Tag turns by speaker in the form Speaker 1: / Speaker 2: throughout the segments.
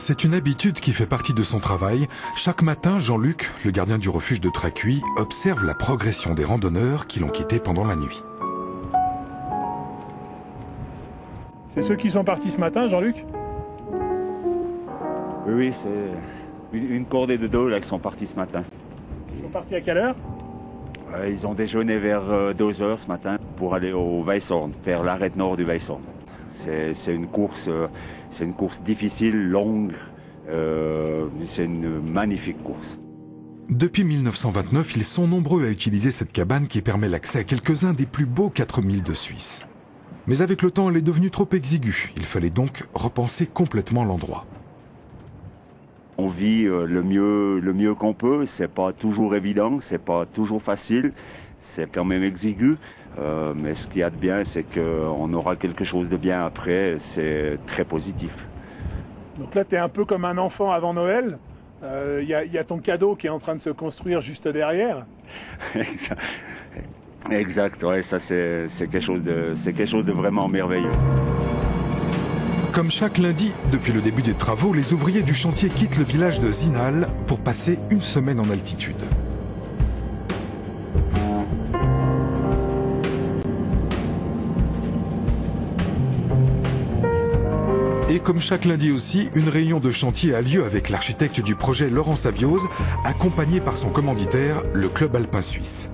Speaker 1: c'est une habitude qui fait partie de son travail. Chaque matin, Jean-Luc, le gardien du refuge de Tracuy, observe la progression des randonneurs qui l'ont quitté pendant la nuit.
Speaker 2: C'est ceux qui sont partis ce matin, Jean-Luc?
Speaker 3: Oui, c'est une cordée de deux là, qui sont partis ce matin.
Speaker 2: Ils sont partis à quelle heure?
Speaker 3: Ils ont déjeuné vers 2 heures ce matin pour aller au Weisshorn, faire l'arête nord du Weisshorn. C'est une course difficile, longue, c'est une magnifique course.
Speaker 1: Depuis 1929, ils sont nombreux à utiliser cette cabane qui permet l'accès à quelques-uns des plus beaux 4000 de Suisse. Mais avec le temps, elle est devenue trop exiguë. Il fallait donc repenser complètement l'endroit.
Speaker 3: On vit le mieux qu'on peut, c'est pas toujours évident, c'est pas toujours facile, c'est quand même exigu. Mais ce qu'il y a de bien, c'est qu'on aura quelque chose de bien après, c'est très positif.
Speaker 2: Donc là, tu es un peu comme un enfant avant Noël. Il y a ton cadeau qui est en train de se construire juste derrière.
Speaker 3: Exact, ouais, ça c'est quelque chose de vraiment merveilleux.
Speaker 1: Comme chaque lundi, depuis le début des travaux, les ouvriers du chantier quittent le village de Zinal pour passer une semaine en altitude. Et comme chaque lundi aussi, une réunion de chantier a lieu avec l'architecte du projet Laurent Saviose, accompagné par son commanditaire, le Club Alpin Suisse.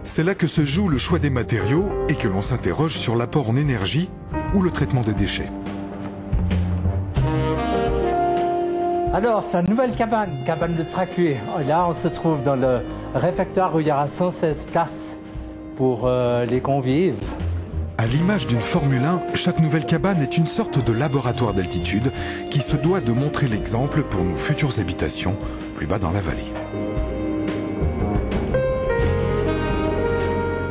Speaker 1: C'est là que se joue le choix des matériaux et que l'on s'interroge sur l'apport en énergie ou le traitement des déchets.
Speaker 4: Alors, c'est une nouvelle cabane de Tracuy. Là, on se trouve dans le réfectoire où il y aura 116 places pour les convives.
Speaker 1: À l'image d'une Formule 1, chaque nouvelle cabane est une sorte de laboratoire d'altitude qui se doit de montrer l'exemple pour nos futures habitations plus bas dans la vallée.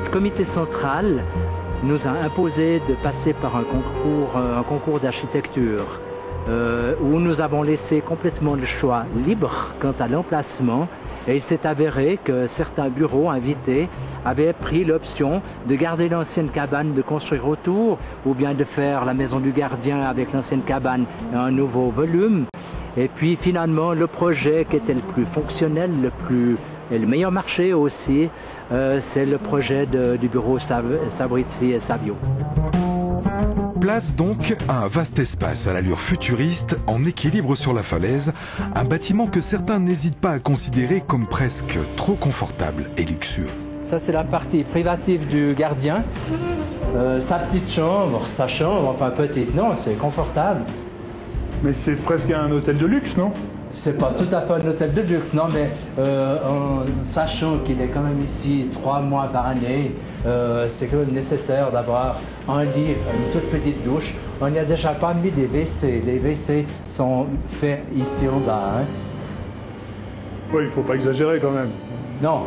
Speaker 4: Le comité central nous a imposé de passer par un concours d'architecture où nous avons laissé complètement le choix libre quant à l'emplacement. Et il s'est avéré que certains bureaux invités avaient pris l'option de garder l'ancienne cabane, de construire autour, ou bien de faire la maison du gardien avec l'ancienne cabane et un nouveau volume. Et puis finalement, le projet qui était le plus fonctionnel, et le meilleur marché aussi, c'est le projet du bureau Sabrizi et Savio.
Speaker 1: Place donc à un vaste espace à l'allure futuriste, en équilibre sur la falaise, un bâtiment que certains n'hésitent pas à considérer comme presque trop confortable et luxueux.
Speaker 4: Ça, c'est la partie privative du gardien. Sa petite chambre, enfin petite, non, c'est confortable.
Speaker 2: Mais c'est presque un hôtel de luxe, non?
Speaker 4: C'est pas tout à fait un hôtel de luxe, non, mais en sachant qu'il est quand même ici 3 mois par année, c'est quand même nécessaire d'avoir un lit, une toute petite douche. On n'y a déjà pas mis des WC. Les WC sont faits ici en bas. Hein.
Speaker 2: Oui, il faut pas exagérer quand même.
Speaker 4: Non.